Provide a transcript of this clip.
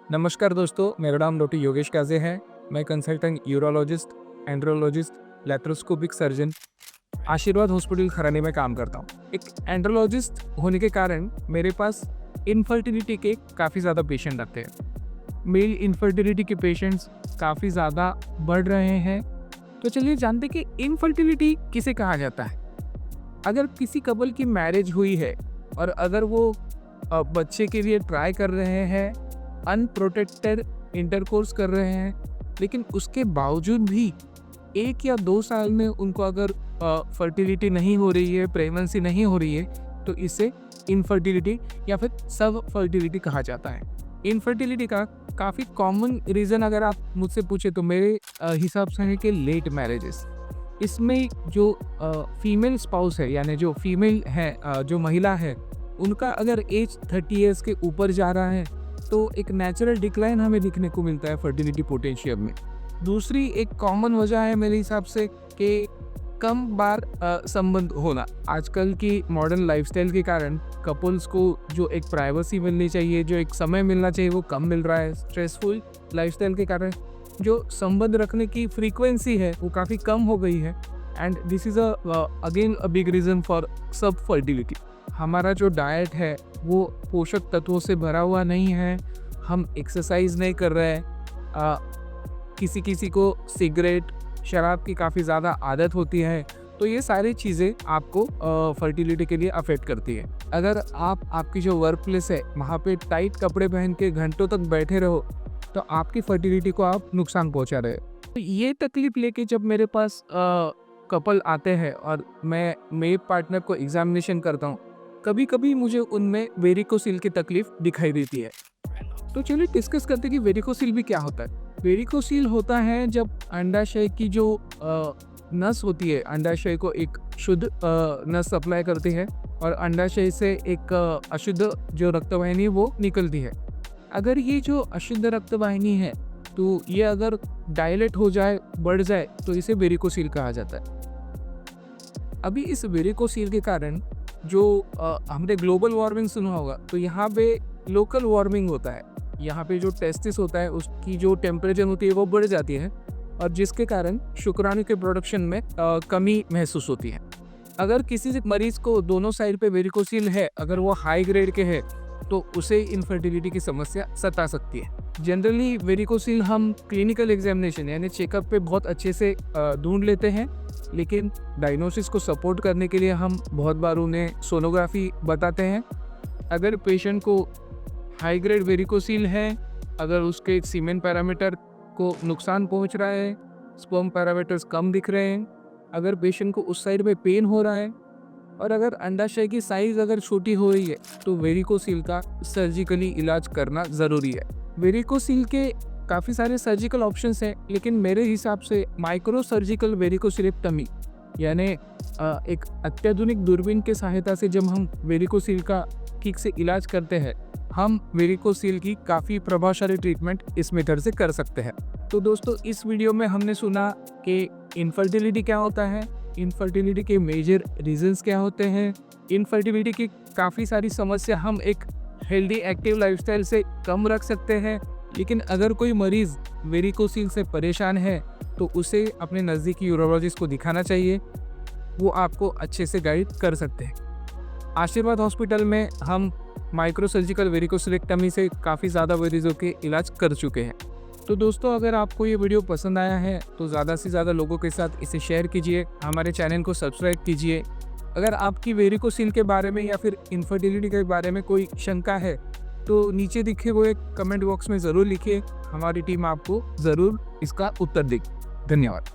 नमस्कार दोस्तों, मेरा नाम डॉक्टर योगेश काज़े है। मैं consultant urologist, andrologist, laparoscopic surgeon आशीर्वाद हॉस्पिटल खरानी में काम करता हूँ। एक एंड्रोलॉजिस्ट होने के कारण मेरे पास इनफर्टिलिटी के काफ़ी ज़्यादा पेशेंट आते हैं। मेल इनफर्टिलिटी के पेशेंट्स काफ़ी ज़्यादा बढ़ रहे हैं। तो चलिए जानते कि इनफर्टिलिटी किसे कहा जाता है। अगर किसी कपल की मैरिज हुई है और अगर वो बच्चे के लिए ट्राई कर रहे हैं, अनप्रोटेक्टेड इंटरकोर्स कर रहे हैं, लेकिन उसके बावजूद भी 1 या 2 साल में उनको अगर फर्टिलिटी नहीं हो रही है, प्रेगनेंसी नहीं हो रही है, तो इसे इनफर्टिलिटी या फिर सब फर्टिलिटी कहा जाता है। इनफर्टिलिटी का काफ़ी कॉमन रीज़न अगर आप मुझसे पूछे तो मेरे हिसाब से है कि लेट मैरिजेस। इसमें जो फीमेल स्पाउस है, यानी जो फीमेल है, जो महिला है, उनका अगर एज 30 ईयर्स के ऊपर जा रहा है तो एक नेचुरल डिक्लाइन हमें देखने को मिलता है फर्टिलिटी पोटेंशियल में। दूसरी एक कॉमन वजह है मेरे हिसाब से कि कम बार संबंध होना। आजकल की मॉडर्न लाइफस्टाइल के कारण कपल्स को जो एक प्राइवेसी मिलनी चाहिए, जो एक समय मिलना चाहिए, वो कम मिल रहा है। स्ट्रेसफुल लाइफस्टाइल के कारण जो संबंध रखने की फ्रीक्वेंसी है वो काफ़ी कम हो गई है। And this is again a big reason for सब फर्टिलिटी। हमारा जो डाइट है वो पोषक तत्वों से भरा हुआ नहीं है, हम एक्सरसाइज नहीं कर रहे हैं, किसी किसी को सिगरेट, शराब की काफ़ी ज़्यादा आदत होती है, तो ये सारी चीज़ें आपको फर्टिलिटी के लिए अफेक्ट करती है। अगर आप आपकी जो वर्क प्लेस है वहाँ पे टाइट कपड़े पहन के घंटों तक बैठे रहो तो आपकी फर्टिलिटी को आप नुकसान पहुँचा रहे हो। तो ये तकलीफ लेके जब मेरे पास कपल आते हैं और मैं मेरे पार्टनर को एग्जामिनेशन करता हूँ, कभी कभी मुझे उनमें वेरिकोसिल की तकलीफ दिखाई देती है। तो चलिए डिस्कस करते हैं कि वेरिकोसिल भी क्या होता है। वेरिकोसिल होता है जब अंडाशय की जो नस होती है, अंडाशय को एक शुद्ध नस सप्लाई करती है और अंडाशय से एक अशुद्ध जो रक्तवाहिनी है वो निकलती है। अगर ये जो अशुद्ध रक्तवाहिनी है तो ये अगर डायलेट हो जाए, बढ़ जाए, तो इसे वेरिकोसिल कहा जाता है। अभी इस वेरिकोसिल के कारण जो हमने ग्लोबल वार्मिंग सुना होगा, तो यहाँ पे लोकल वार्मिंग होता है। यहाँ पे जो टेस्टिस होता है उसकी जो टेम्परेचर होती है वो बढ़ जाती है और जिसके कारण शुक्राणु के प्रोडक्शन में कमी महसूस होती है। अगर किसी मरीज को दोनों साइड पे वेरिकोसिल है, अगर वो हाई ग्रेड के है, तो उसे इनफर्टिलिटी की समस्या सता सकती है। जनरली वेरिकोसिल हम क्लिनिकल एग्जामिनेशन यानी चेकअप पे बहुत अच्छे से ढूंढ लेते हैं, लेकिन डायग्नोसिस को सपोर्ट करने के लिए हम बहुत बार उन्हें सोनोग्राफी बताते हैं। अगर पेशेंट को हाई ग्रेड वेरिकोसिल है, अगर उसके सीमेन पैरामीटर को नुकसान पहुंच रहा है, स्पर्म पैरामीटर्स कम दिख रहे हैं, अगर पेशेंट को उस साइड में पेन हो रहा है और अगर अंडाशय की साइज अगर छोटी हो रही है, तो वेरिकोसिल का सर्जिकली इलाज करना ज़रूरी है। वेरिकोसिल के काफ़ी सारे सर्जिकल ऑप्शंस हैं, लेकिन मेरे हिसाब से माइक्रो सर्जिकल वेरिकोसिलेक्टमी यानी एक अत्याधुनिक दूरबीन के सहायता से जब हम वेरिकोसिल का ठीक से इलाज करते हैं, हम वेरिकोसिल की काफ़ी प्रभावशाली ट्रीटमेंट इस मेथड से कर सकते हैं। तो दोस्तों, इस वीडियो में हमने सुना कि इनफर्टिलिटी क्या होता है, इनफर्टिलिटी के मेजर रीजंस क्या होते हैं, इनफर्टिलिटी की काफ़ी सारी समस्या हम एक हेल्दी एक्टिव लाइफस्टाइल से कम रख सकते हैं। लेकिन अगर कोई मरीज़ वेरिकोसिल से परेशान है तो उसे अपने नज़दीकी यूरोलॉजिस्ट को दिखाना चाहिए, वो आपको अच्छे से गाइड कर सकते हैं। आशीर्वाद हॉस्पिटल में हम माइक्रो सर्जिकल वेरिकोसिलेक्टमी से काफ़ी ज़्यादा मरीजों के इलाज कर चुके हैं। तो दोस्तों, अगर आपको ये वीडियो पसंद आया है तो ज़्यादा से ज़्यादा लोगों के साथ इसे शेयर कीजिए, हमारे चैनल को सब्सक्राइब कीजिए। अगर आपकी वेरिकोसिल के बारे में या फिर इनफर्टिलिटी के बारे में कोई शंका है तो नीचे दिखे हुए कमेंट बॉक्स में ज़रूर लिखिए, हमारी टीम आपको ज़रूर इसका उत्तर देगी। धन्यवाद।